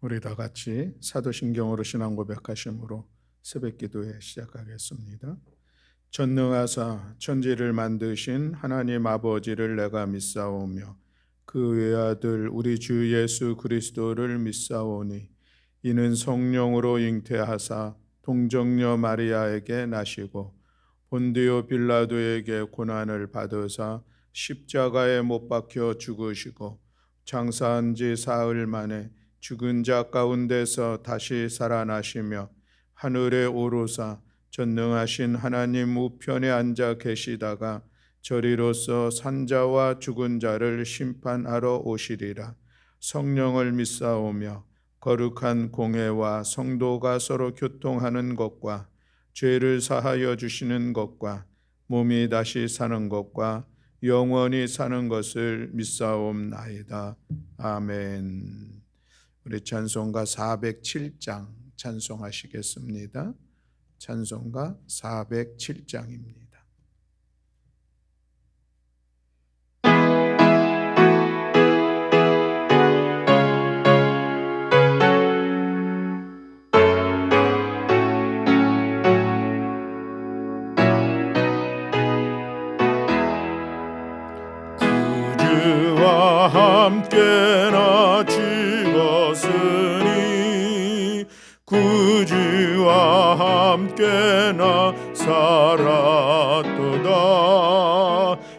우리 다 같이 사도신경으로 신앙 고백하심으로 새벽 기도회 시작하겠습니다. 전능하사 천지를 만드신 하나님 아버지를 내가 믿사오며 그 외아들 우리 주 예수 그리스도를 믿사오니 이는 성령으로 잉태하사 동정녀 마리아에게 나시고 본디오 빌라도에게 고난을 받으사 십자가에 못 박혀 죽으시고 장사한 지 사흘 만에 죽은 자 가운데서 다시 살아나시며 하늘에 오르사 전능하신 하나님 우편에 앉아 계시다가 저리로서 산자와 죽은 자를 심판하러 오시리라. 성령을 믿사오며 거룩한 공회와 성도가 서로 교통하는 것과 죄를 사하여 주시는 것과 몸이 다시 사는 것과 영원히 사는 것을 믿사옵나이다. 아멘. 우리 찬송가 407장 찬송하시겠습니다. 찬송가 407장입니다. 구주와 함께나 죽었으니 구주와 함께나 살았도다.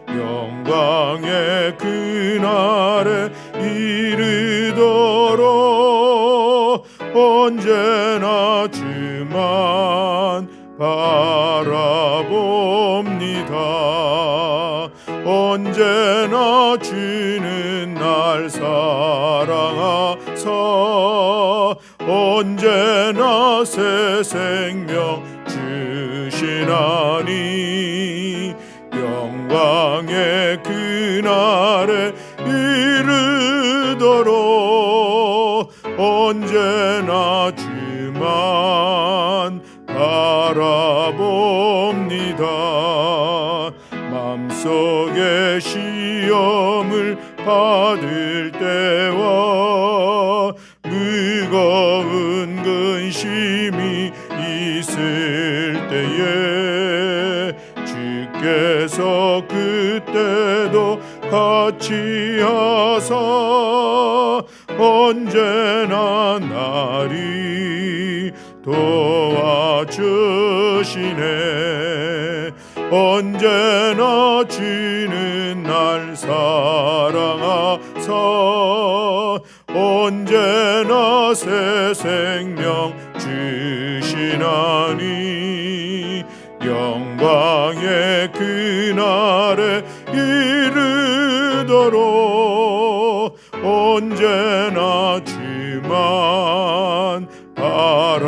영광의 그날에 이르도록 언제나 주만 바라봅니다. 언제나 주는 날 사랑하사 언제나 새 생명 주시나니 영광의 그날에 이르도록 언제나 주만 바라봅니다. 맘속에 시험을 받을 때와 무거운 근심이 있을 때에 주께서 그때도 같이 하사 언제나 나를 도와주시네. 언제나 주는 날 사랑하사 언제나 새 생명 주시나니 영광의 그날에 이르도록 언제나 주만 바라봅니다.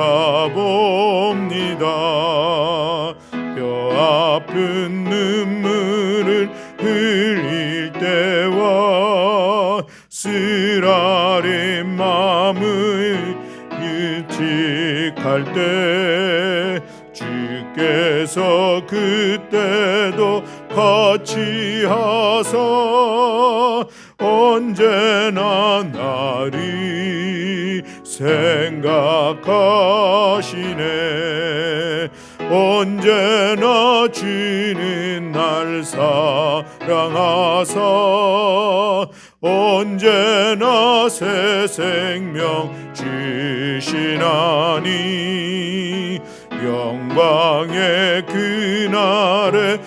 뼈아픈 눈물을 흘릴 때와 쓰라린 마음을 유직할 때 주께서 그때도 같이 하사 언제나 나를 생각하시네. 언제나 주는 날 사랑하사 언제나 새 생명 주시나니 영광의 그날에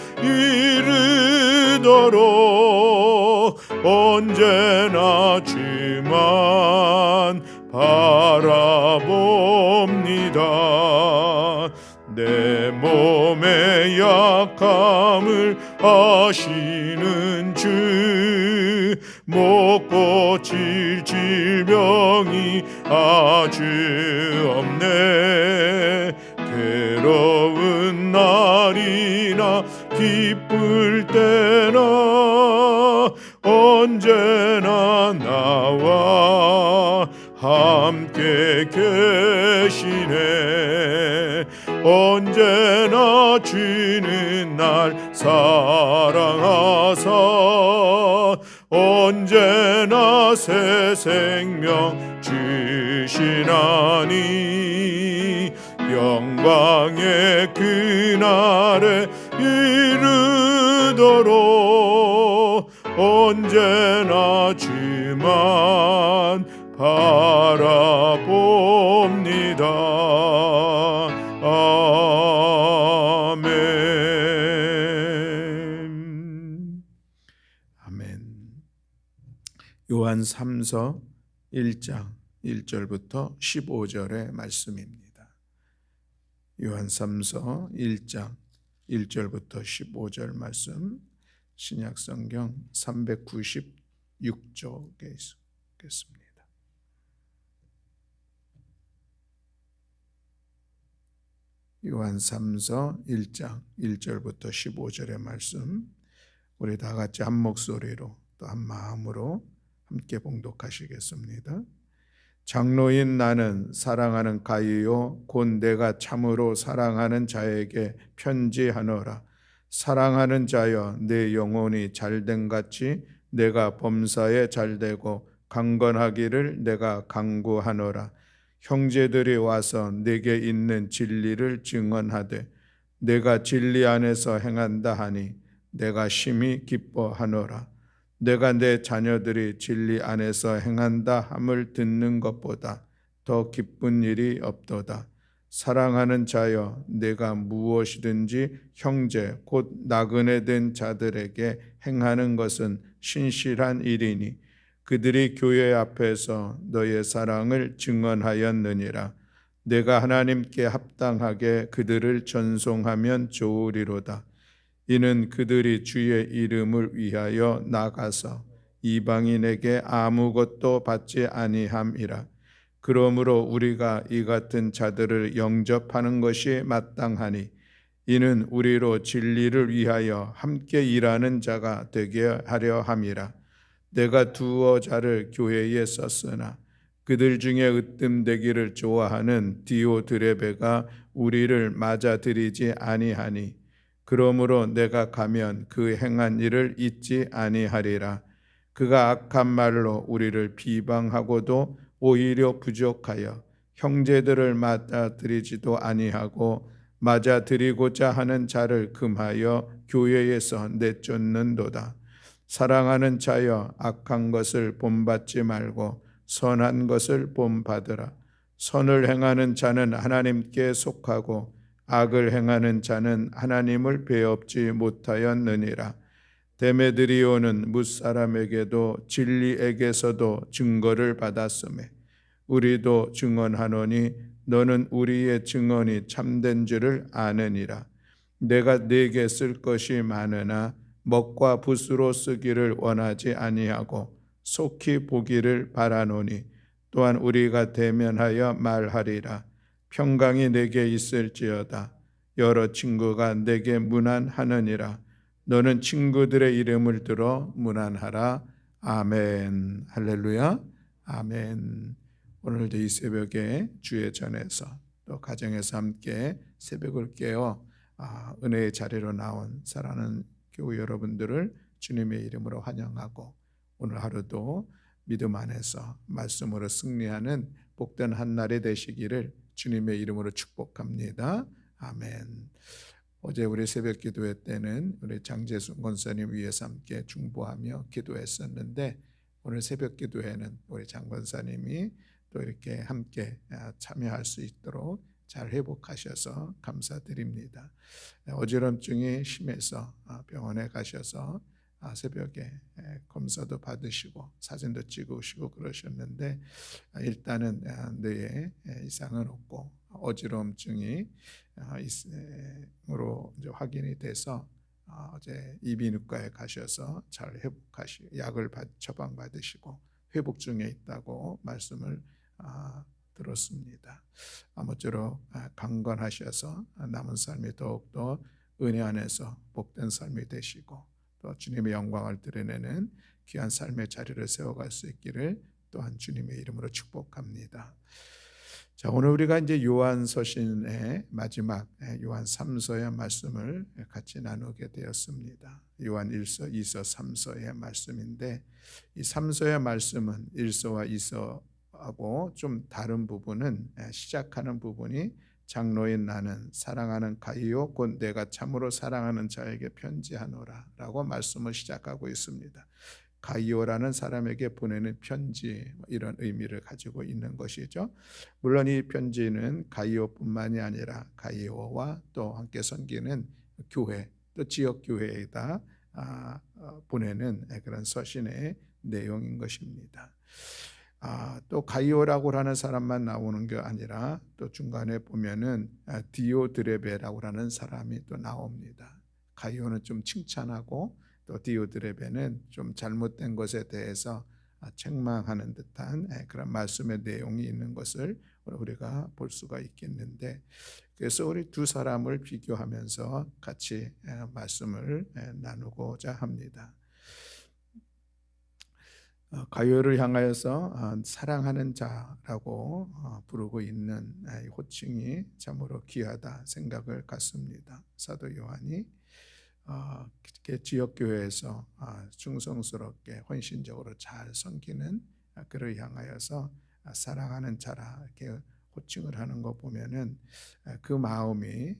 이르도록 언제나 주만 바라봅니다. 내 몸의 약함을 아시는 주 못 고칠 질병이 아주 없네. 괴로운 날이나 기쁠 때나 언제나 나와 함께 계시네. 언제나 주는 날 사랑하사 언제나 새 생명 주시나니 영광의 그날에 이르도록 언제나 주만 바라봅니다. 아멘. 아멘. 요한 3서 1장 1절부터 15절의 말씀입니다. 요한 3서 1장 1절부터 15절 말씀, 신약성경 396쪽에 있겠습니다. 요한 3서 1장 1절부터 15절의 말씀, 우리 다 같이 한 목소리로 또 한 마음으로 함께 봉독하시겠습니다. 장로인 나는 사랑하는 가이요 곧 내가 참으로 사랑하는 자에게 편지하노라. 사랑하는 자여, 내 영혼이 잘됨 같이 내가 범사에 잘되고 강건하기를 내가 간구하노라. 형제들이 와서 내게 있는 진리를 증언하되 내가 진리 안에서 행한다 하니 내가 심히 기뻐하노라. 내가 내 자녀들이 진리 안에서 행한다 함을 듣는 것보다 더 기쁜 일이 없도다. 사랑하는 자여, 내가 무엇이든지 형제 곧 나그네 된 자들에게 행하는 것은 신실한 일이니 그들이 교회 앞에서 너의 사랑을 증언하였느니라. 내가 하나님께 합당하게 그들을 전송하면 좋으리로다. 이는 그들이 주의 이름을 위하여 나가서 이방인에게 아무것도 받지 아니함이라. 그러므로 우리가 이 같은 자들을 영접하는 것이 마땅하니 이는 우리로 진리를 위하여 함께 일하는 자가 되게 하려 함이라. 내가 두어 자를 교회에 썼으나 그들 중에 으뜸되기를 좋아하는 디오드레베가 우리를 맞아들이지 아니하니 그러므로 내가 가면 그 행한 일을 잊지 아니하리라. 그가 악한 말로 우리를 비방하고도 오히려 부족하여 형제들을 맞아들이지도 아니하고 맞아들이고자 하는 자를 금하여 교회에서 내쫓는도다. 사랑하는 자여, 악한 것을 본받지 말고 선한 것을 본받으라. 선을 행하는 자는 하나님께 속하고 악을 행하는 자는 하나님을 배웁지 못하였느니라. 데메드리오는 뭇사람에게도 진리에게서도 증거를 받았으며 우리도 증언하노니 너는 우리의 증언이 참된 줄을 아느니라. 내가 네게 쓸 것이 많으나 먹과 붓으로 쓰기를 원하지 아니하고 속히 보기를 바라노니 또한 우리가 대면하여 말하리라. 평강이 내게 있을지어다. 여러 친구가 내게 문안하느니라. 너는 친구들의 이름을 들어 문안하라. 아멘. 할렐루야. 아멘. 오늘도 이 새벽에 주의 전에서 또 가정에서 함께 새벽을 깨워 은혜의 자리로 나온 사랑하는 교우 여러분들을 주님의 이름으로 환영하고 오늘 하루도 믿음 안에서 말씀으로 승리하는 복된 한 날이 되시기를 주님의 이름으로 축복합니다. 아멘. 어제 우리 새벽 기도회 때는 우리 장재순 권사님 위해서 함께 중보하며 기도했었는데 오늘 새벽 기도회는 우리 장 권사님이 또 이렇게 함께 참여할 수 있도록 잘 회복하셔서 감사드립니다. 어지럼증이 심해서 병원에 가셔서 새벽에 검사도 받으시고 사진도 찍으시고 그러셨는데 일단은 뇌에 이상은 없고 어지럼증이 으로 확인이 돼서 어제 이비인후과에 가셔서 잘 회복하시고 약을 처방받으시고 회복 중에 있다고 말씀을 들었습니다. 아무쪼록 강건하셔서 남은 삶이 더욱더 은혜 안에서 복된 삶이 되시고 또 주님의 영광을 드러내는 귀한 삶의 자리를 세워갈 수 있기를 또한 주님의 이름으로 축복합니다. 자, 오늘 우리가 이제 요한 서신의 마지막 요한 3서의 말씀을 같이 나누게 되었습니다. 요한 1서, 2서, 3서의 말씀인데 이 3서의 말씀은 1서와 2서하고 좀 다른 부분은 시작하는 부분이 장로인 나는 사랑하는 가이오 곧 내가 참으로 사랑하는 자에게 편지하노라 라고 말씀을 시작하고 있습니다. 가이오라는 사람에게 보내는 편지, 이런 의미를 가지고 있는 것이죠. 물론 이 편지는 가이오뿐만이 아니라 가이오와 또 함께 섬기는 교회, 또 지역 교회에다 보내는 그런 서신의 내용인 것입니다. 또 가이오라고 하는 사람만 나오는 게 아니라 또 중간에 보면은 디오드레베라고 하는 사람이 또 나옵니다. 가이오는 좀 칭찬하고 또 디오드레베는 좀 잘못된 것에 대해서 책망하는 듯한 그런 말씀의 내용이 있는 것을 우리가 볼 수가 있겠는데, 그래서 우리 두 사람을 비교하면서 같이 말씀을 나누고자 합니다. 가요를 향하여서 사랑하는 자라고 부르고 있는 호칭이 참으로 귀하다 생각을 갖습니다. 사도 요한이 지역교회에서 충성스럽게 헌신적으로 잘 섬기는 그를 향하여서 사랑하는 자라 이렇게 호칭을 하는 거 보면은 그 마음이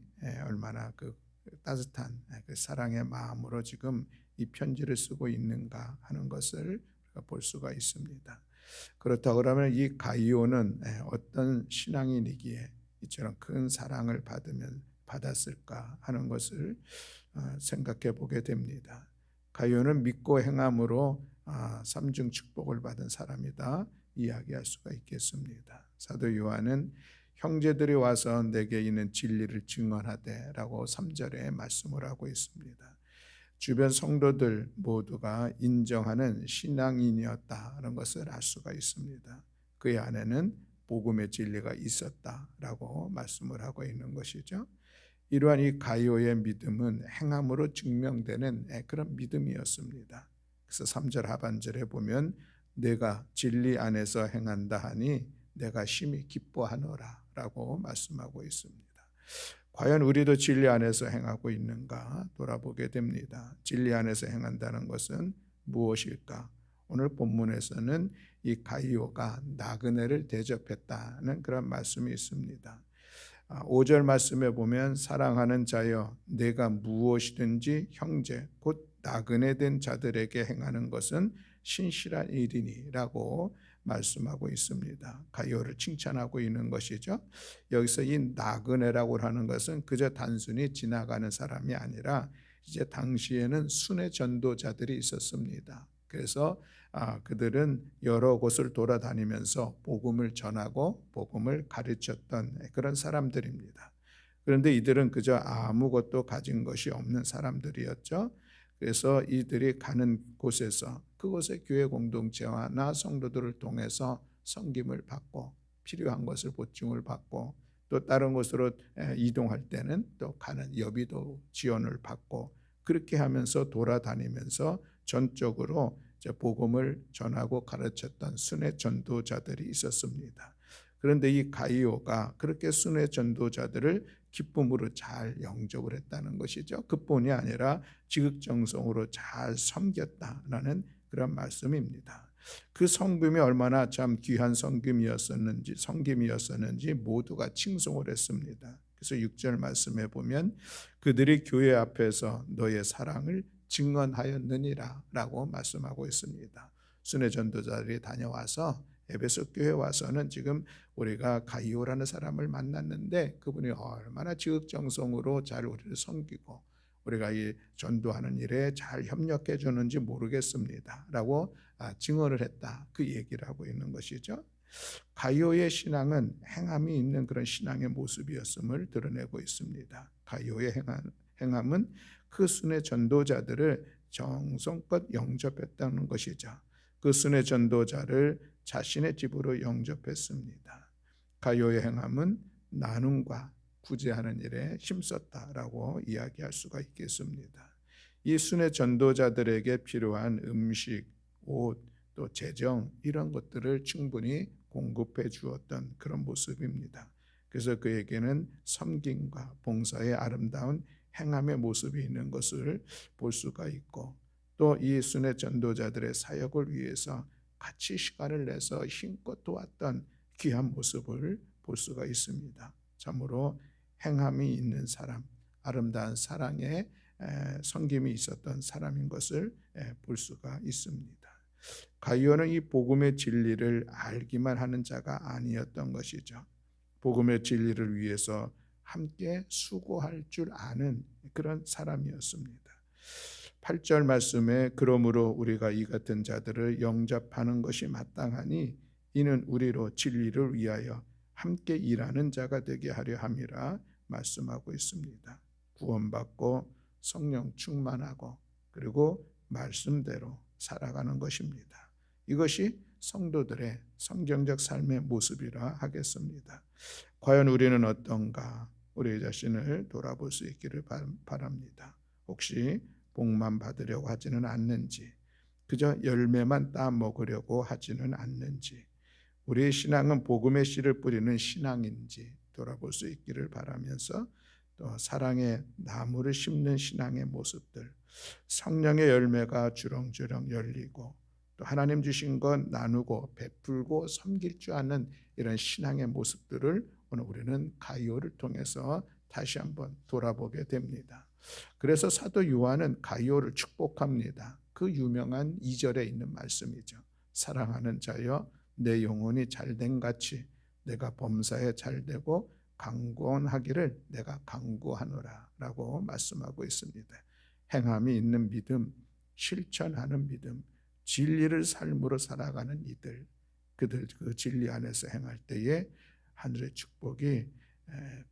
얼마나 그 따뜻한 그 사랑의 마음으로 지금 이 편지를 쓰고 있는가 하는 것을 볼 수가 있습니다. 그렇다고 그러면 이 가이오는 어떤 신앙인이기에 이처럼 큰 사랑을 받았을까 하는 것을 생각해 보게 됩니다. 가이오는 믿고 행함으로 삼중 축복을 받은 사람이다 이야기할 수가 있겠습니다. 사도 요한은 형제들이 와서 내게 있는 진리를 증언하되 라고 3절에 말씀을 하고 있습니다. 주변 성도들 모두가 인정하는 신앙인이었다는 것을 알 수가 있습니다. 그의 안에는 복음의 진리가 있었다라고 말씀을 하고 있는 것이죠. 이러한 이 가이오의 믿음은 행함으로 증명되는 그런 믿음이었습니다. 그래서 3절 하반절에 보면 내가 진리 안에서 행한다 하니 내가 심히 기뻐하노라 라고 말씀하고 있습니다. 과연 우리도 진리 안에서 행하고 있는가 돌아보게 됩니다. 진리 안에서 행한다는 것은 무엇일까? 오늘 본문에서는 이 가이오가 나그네를 대접했다는 그런 말씀이 있습니다. 5절 말씀에 보면 사랑하는 자여 내가 무엇이든지 형제 곧 나그네 된 자들에게 행하는 것은 신실한 일이니라고 말씀하고 있습니다. 가이오를 칭찬하고 있는 것이죠. 여기서 이 나그네라고 하는 것은 그저 단순히 지나가는 사람이 아니라 이제 당시에는 순회 전도자들이 있었습니다. 그래서 그들은 여러 곳을 돌아다니면서 복음을 전하고 복음을 가르쳤던 그런 사람들입니다. 그런데 이들은 그저 아무것도 가진 것이 없는 사람들이었죠. 그래서 이들이 가는 곳에서 그곳의 교회 공동체와 나 성도들을 통해서 섬김을 받고 필요한 것을 보충을 받고 또 다른 곳으로 이동할 때는 또 가는 여비도 지원을 받고 그렇게 하면서 돌아다니면서 전적으로 복음을 전하고 가르쳤던 순회 전도자들이 있었습니다. 그런데 이 가이오가 그렇게 순회 전도자들을 기쁨으로 잘 영접을 했다는 것이죠. 그뿐이 아니라 지극정성으로 잘 섬겼다라는 그런 말씀입니다. 그 섬김이 얼마나 참 귀한 섬김이었었는지 모두가 칭송을 했습니다. 그래서 6절 말씀에 보면 그들이 교회 앞에서 너의 사랑을 증언하였느니라 라고 말씀하고 있습니다. 순회 전도자들이 다녀와서 에베소 교회 와서는 지금 우리가 가이오라는 사람을 만났는데 그분이 얼마나 지극정성으로 잘 우리를 섬기고 우리가 이 전도하는 일에 잘 협력해 주는지 모르겠습니다 라고 증언을 했다, 그 얘기를 하고 있는 것이죠. 가이오의 신앙은 행함이 있는 그런 신앙의 모습이었음을 드러내고 있습니다. 가이오의 행함은 그 순회 전도자들을 정성껏 영접했다는 것이죠. 그 순회 전도자를 자신의 집으로 영접했습니다. 가이오의 행함은 나눔과 구제하는 일에 힘썼다라고 이야기할 수가 있겠습니다. 이 순회 전도자들에게 필요한 음식, 옷, 또 재정 이런 것들을 충분히 공급해 주었던 그런 모습입니다. 그래서 그에게는 섬김과 봉사의 아름다운 행함의 모습이 있는 것을 볼 수가 있고, 또 이 순회 전도자들의 사역을 위해서 같이 시간을 내서 힘껏 도왔던 귀한 모습을 볼 수가 있습니다. 참으로 행함이 있는 사람, 아름다운 사랑의 섬김이 있었던 사람인 것을 볼 수가 있습니다. 가이오는 이 복음의 진리를 알기만 하는 자가 아니었던 것이죠. 복음의 진리를 위해서 함께 수고할 줄 아는 그런 사람이었습니다. 8절 말씀에 그러므로 우리가 이 같은 자들을 영접하는 것이 마땅하니 이는 우리로 진리를 위하여 함께 일하는 자가 되게 하려 함이라 말씀하고 있습니다. 구원받고 성령 충만하고 그리고 말씀대로 살아가는 것입니다. 이것이 성도들의 성경적 삶의 모습이라 하겠습니다. 과연 우리는 어떤가? 우리 자신을 돌아볼 수 있기를 바랍니다. 혹시 복만 받으려고 하지는 않는지, 그저 열매만 따 먹으려고 하지는 않는지, 우리의 신앙은 복음의 씨를 뿌리는 신앙인지 돌아볼 수 있기를 바라면서, 또 사랑의 나무를 심는 신앙의 모습들, 성령의 열매가 주렁주렁 열리고 또 하나님 주신 것 나누고 베풀고 섬길 줄 아는 이런 신앙의 모습들을 오늘 우리는 가이오를 통해서 다시 한번 돌아보게 됩니다. 그래서 사도 요한은 가이오를 축복합니다. 그 유명한 2절에 있는 말씀이죠. 사랑하는 자여 내 영혼이 잘된 같이 내가 범사에 잘되고 강권하기를 내가 강구하노라 라고 말씀하고 있습니다. 행함이 있는 믿음, 실천하는 믿음, 진리를 삶으로 살아가는 이들, 그들 그 진리 안에서 행할 때에 하늘의 축복이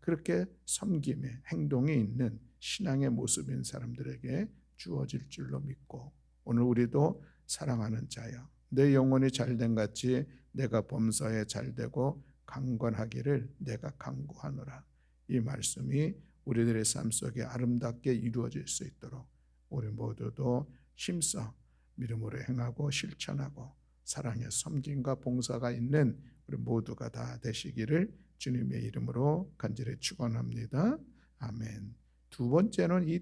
그렇게 섬김의 행동이 있는 신앙의 모습인 사람들에게 주어질 줄로 믿고, 오늘 우리도 사랑하는 자여 내 영혼이 잘된 같이 내가 범사에 잘되고 강건하기를 내가 강구하노라. 이 말씀이 우리들의 삶 속에 아름답게 이루어질 수 있도록 우리 모두도 힘써 믿음으로 행하고 실천하고 사랑의 섬김과 봉사가 있는 우리 모두가 다 되시기를 주님의 이름으로 간절히 축원합니다. 아멘. 두 번째는 이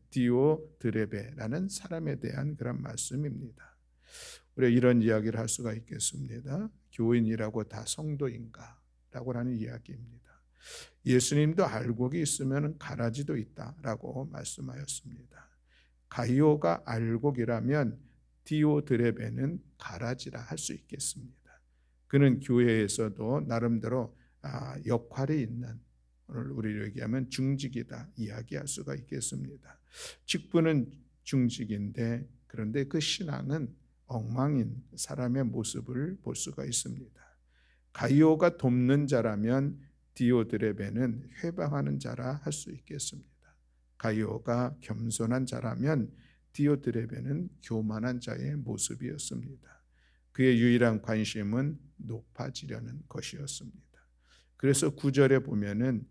디오드레베라는 사람에 대한 그런 말씀입니다. 우리가 이런 이야기를 할 수가 있겠습니다. 교인이라고 다 성도인가? 라고 하는 이야기입니다. 예수님도 알곡이 있으면 가라지도 있다라고 말씀하였습니다. 가이오가 알곡이라면 디오드레베는 가라지라 할 수 있겠습니다. 그는 교회에서도 나름대로 역할이 있는, 오늘 우리로 얘기하면 중직이다 이야기할 수가 있겠습니다. 직분은 중직인데 그런데 그 신앙은 엉망인 사람의 모습을 볼 수가 있습니다. 가이오가 돕는 자라면 디오드레베는 회방하는 자라 할 수 있겠습니다. 가이오가 겸손한 자라면 디오드레베는 교만한 자의 모습이었습니다. 그의 유일한 관심은 높아지려는 것이었습니다. 그래서 9절에 보면은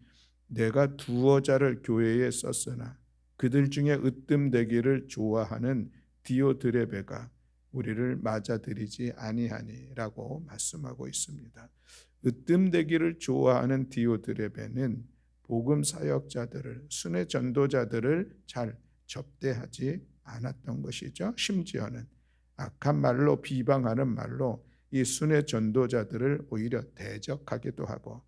내가 두어 자를 교회에 썼으나 그들 중에 으뜸되기를 좋아하는 디오드레베가 우리를 맞아들이지 아니하니라고 말씀하고 있습니다. 으뜸되기를 좋아하는 디오드레베는 복음 사역자들을, 순회 전도자들을 잘 접대하지 않았던 것이죠. 심지어는 악한 말로 비방하는 말로 이 순회 전도자들을 오히려 대적하기도 하고,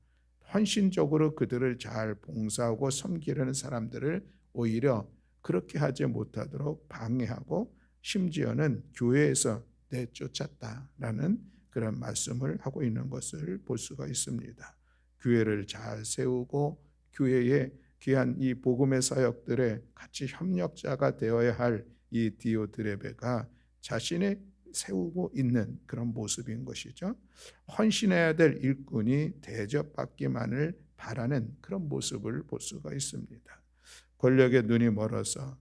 헌신적으로 그들을 잘 봉사하고 섬기려는 사람들을 오히려 그렇게 하지 못하도록 방해하고, 심지어는 교회에서 내쫓았다라는 그런 말씀을 하고 있는 것을 볼 수가 있습니다. 교회를 잘 세우고 교회의 귀한 이 복음의 사역들에 같이 협력자가 되어야 할 이 디오드레베가 자신의 세우고 있는 그런 모습인 것이죠. 헌신해야 될 일꾼이 대접받기만을 바라는 그런 모습을 볼 수가 있습니다. 권력에 눈이 멀어서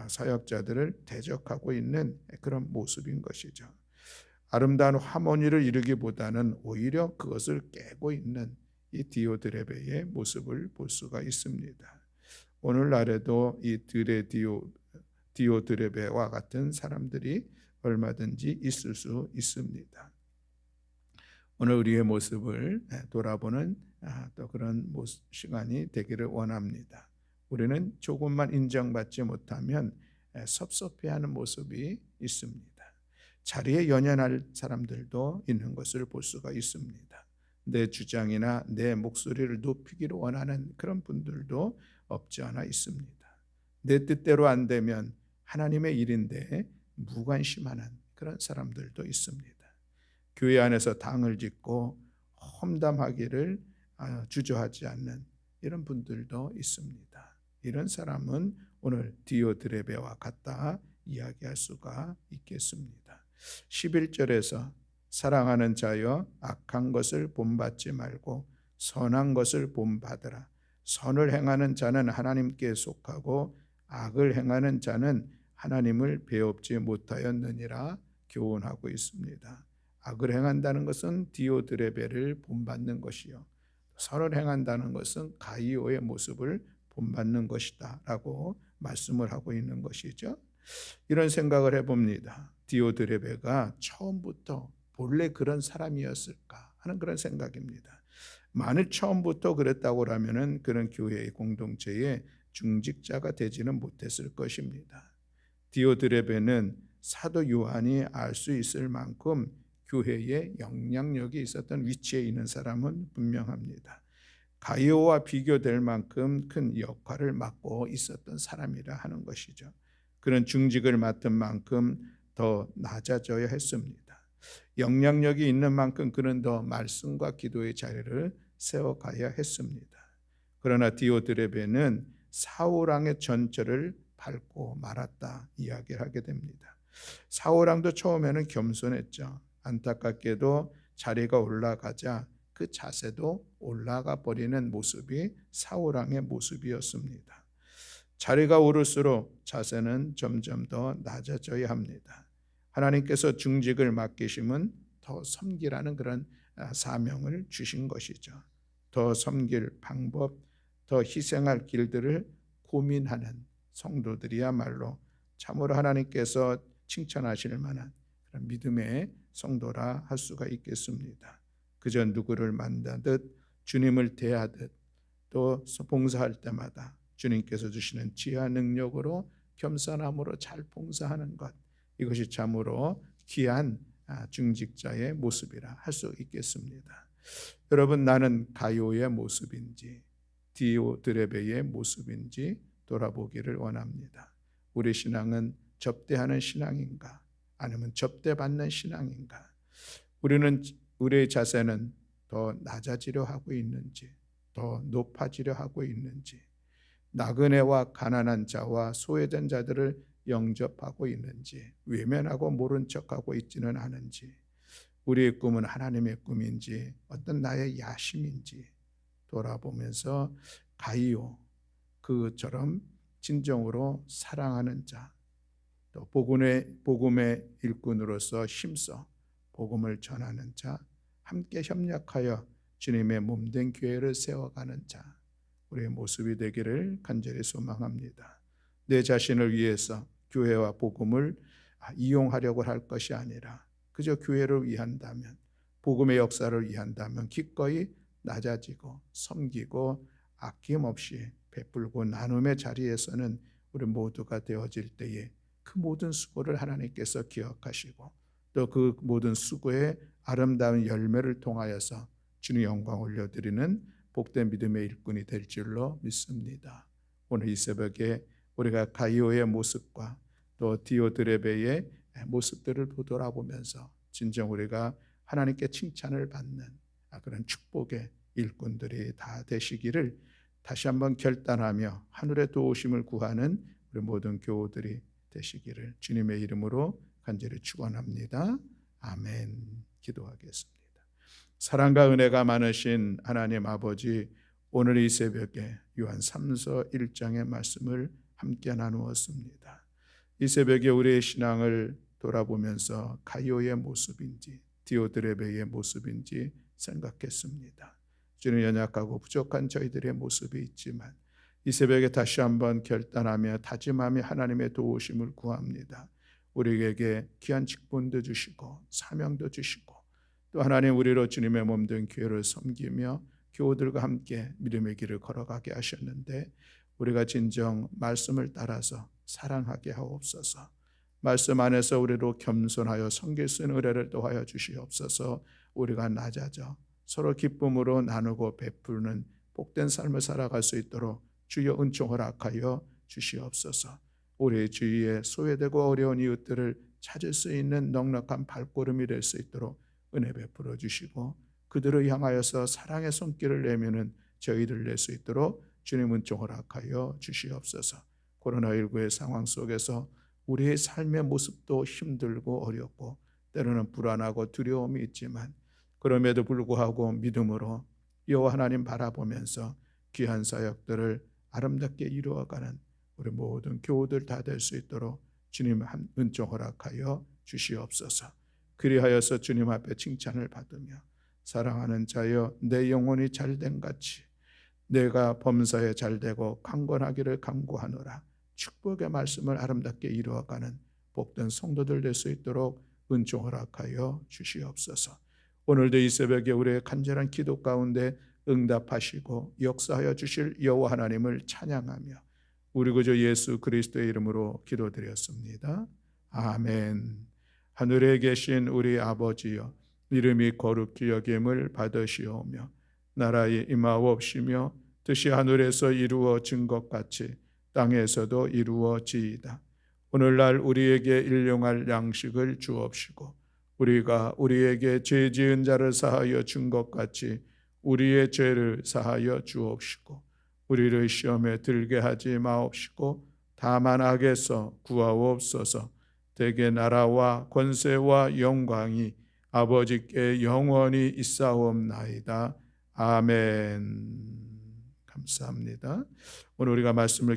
사역자들을 대적하고 있는 그런 모습인 것이죠. 아름다운 하모니를 이루기보다는 오히려 그것을 깨고 있는 이 디오드레베의 모습을 볼 수가 있습니다. 오늘날에도 이 디오드레베와 같은 사람들이 얼마든지 있을 수 있습니다. 오늘 우리의 모습을 돌아보는 또 그런 시간이 되기를 원합니다. 우리는 조금만 인정받지 못하면 섭섭해하는 모습이 있습니다. 자리에 연연할 사람들도 있는 것을 볼 수가 있습니다. 내 주장이나 내 목소리를 높이기를 원하는 그런 분들도 없지 않아 있습니다. 내 뜻대로 안 되면 하나님의 일인데 무관심하는 그런 사람들도 있습니다. 교회 안에서 당을 짓고 험담하기를 주저하지 않는 이런 분들도 있습니다. 이런 사람은 오늘 디오드레베와 같다 이야기할 수가 있겠습니다. 11절에서 사랑하는 자여 악한 것을 본받지 말고 선한 것을 본받으라. 선을 행하는 자는 하나님께 속하고 악을 행하는 자는 하나님을 배웁지 못하였느니라 교훈하고 있습니다. 악을 행한다는 것은 디오드레베를 본받는 것이요, 선을 행한다는 것은 가이오의 모습을 본받는 것이다 라고 말씀을 하고 있는 것이죠. 이런 생각을 해봅니다. 디오드레베가 처음부터 본래 그런 사람이었을까 하는 그런 생각입니다. 만일 처음부터 그랬다고 하면 그런 교회의 공동체의 중직자가 되지는 못했을 것입니다. 디오드레베는 사도 요한이 알 수 있을 만큼 교회에 영향력이 있었던 위치에 있는 사람은 분명합니다. 가이오와 비교될 만큼 큰 역할을 맡고 있었던 사람이라 하는 것이죠. 그런 중직을 맡은 만큼 더 낮아져야 했습니다. 영향력이 있는 만큼 그는 더 말씀과 기도의 자리를 세워가야 했습니다. 그러나 디오드레베는 사울왕의 전철을 밟고 말았다 이야기를 하게 됩니다. 사울왕도 처음에는 겸손했죠. 안타깝게도 자리가 올라가자 그 자세도 올라가 버리는 모습이 사울왕의 모습이었습니다. 자리가 오를수록 자세는 점점 더 낮아져야 합니다. 하나님께서 중직을 맡기심은 더 섬기라는 그런 사명을 주신 것이죠. 더 섬길 방법, 더 희생할 길들을 고민하는 성도들이야말로 참으로 하나님께서 칭찬하실 만한 그런 믿음의 성도라 할 수가 있겠습니다. 그저 누구를 만나듯 주님을 대하듯 또 봉사할 때마다 주님께서 주시는 지혜와 능력으로 겸손함으로 잘 봉사하는 것, 이것이 참으로 귀한 중직자의 모습이라 할 수 있겠습니다. 여러분, 나는 가이오의 모습인지 디오드레베의 모습인지 돌아보기를 원합니다. 우리 신앙은 접대하는 신앙인가 아니면 접대받는 신앙인가? 우리의 자세는 더 낮아지려 하고 있는지 더 높아지려 하고 있는지, 나그네와 가난한 자와 소외된 자들을 영접하고 있는지, 외면하고 모른 척하고 있지는 않은지, 우리의 꿈은 하나님의 꿈인지 어떤 나의 야심인지 돌아보면서 가이오 그처럼 진정으로 사랑하는 자, 또 복음의 일꾼으로서 힘써 복음을 전하는 자, 함께 협력하여 주님의 몸된 교회를 세워가는 자, 우리의 모습이 되기를 간절히 소망합니다. 내 자신을 위해서 교회와 복음을 이용하려고 할 것이 아니라 그저 교회를 위한다면, 복음의 역사를 위한다면 기꺼이 낮아지고 섬기고 아낌없이 베풀고 나눔의 자리에서는 우리 모두가 되어질 때에 그 모든 수고를 하나님께서 기억하시고 또 그 모든 수고의 아름다운 열매를 통하여서 주님 영광 올려드리는 복된 믿음의 일꾼이 될 줄로 믿습니다. 오늘 이 새벽에 우리가 가이오의 모습과 또 디오드레베의 모습들을 돌아보면서 진정 우리가 하나님께 칭찬을 받는 그런 축복의 일꾼들이 다 되시기를 다시 한번 결단하며 하늘의 도우심을 구하는 우리 모든 교우들이 되시기를 주님의 이름으로 간절히 축원합니다. 아멘. 기도하겠습니다. 사랑과 은혜가 많으신 하나님 아버지, 오늘 이 새벽에 요한 3서 1장의 말씀을 함께 나누었습니다. 이 새벽에 우리의 신앙을 돌아보면서 가이오의 모습인지 디오드레베의 모습인지 생각했습니다. 주는 연약하고 부족한 저희들의 모습이 있지만 이 새벽에 다시 한번 결단하며 다짐하며 하나님의 도우심을 구합니다. 우리에게 귀한 직분도 주시고 사명도 주시고 또 하나님 우리로 주님의 몸 된 교회를 섬기며 교우들과 함께 믿음의 길을 걸어가게 하셨는데 우리가 진정 말씀을 따라서 사랑하게 하옵소서. 말씀 안에서 우리로 겸손하여 섬길 수 있는 은혜를 더하여 주시옵소서. 우리가 낮아져 서로 기쁨으로 나누고 베푸는 복된 삶을 살아갈 수 있도록 주여 은총 허락하여 주시옵소서. 우리 주위에 소외되고 어려운 이웃들을 찾을 수 있는 넉넉한 발걸음이 될 수 있도록 은혜 베풀어 주시고 그들을 향하여서 사랑의 손길을 내미는 저희들 낼 수 있도록 주님 은총 허락하여 주시옵소서. 코로나19의 상황 속에서 우리의 삶의 모습도 힘들고 어렵고 때로는 불안하고 두려움이 있지만 그럼에도 불구하고 믿음으로 여호와 하나님 바라보면서 귀한 사역들을 아름답게 이루어가는 우리 모든 교우들 다 될 수 있도록 주님 은총 허락하여 주시옵소서. 그리하여서 주님 앞에 칭찬을 받으며 사랑하는 자여 내 영혼이 잘된 같이 내가 범사에 잘되고 강건하기를 간구하노라. 축복의 말씀을 아름답게 이루어가는 복된 성도들 될 수 있도록 은총 허락하여 주시옵소서. 오늘도 이 새벽에 우리의 간절한 기도 가운데 응답하시고 역사하여 주실 여호와 하나님을 찬양하며 우리 구주 예수 그리스도의 이름으로 기도드렸습니다. 아멘. 하늘에 계신 우리 아버지여 이름이 거룩히 여김을 받으시오며 나라의 임하옵시며 뜻이 하늘에서 이루어진 것 같이 땅에서도 이루어지이다. 오늘날 우리에게 일용할 양식을 주옵시고 우리가 우리에게 죄 지은 자를 사하여 준 것 같이 우리의 죄를 사하여 주옵시고 우리를 시험에 들게 하지 마옵시고 다만 악에서 구하옵소서. 대개 나라와 권세와 영광이 아버지께 영원히 있사옵나이다. 아멘. 감사합니다. 오늘 우리가 말씀을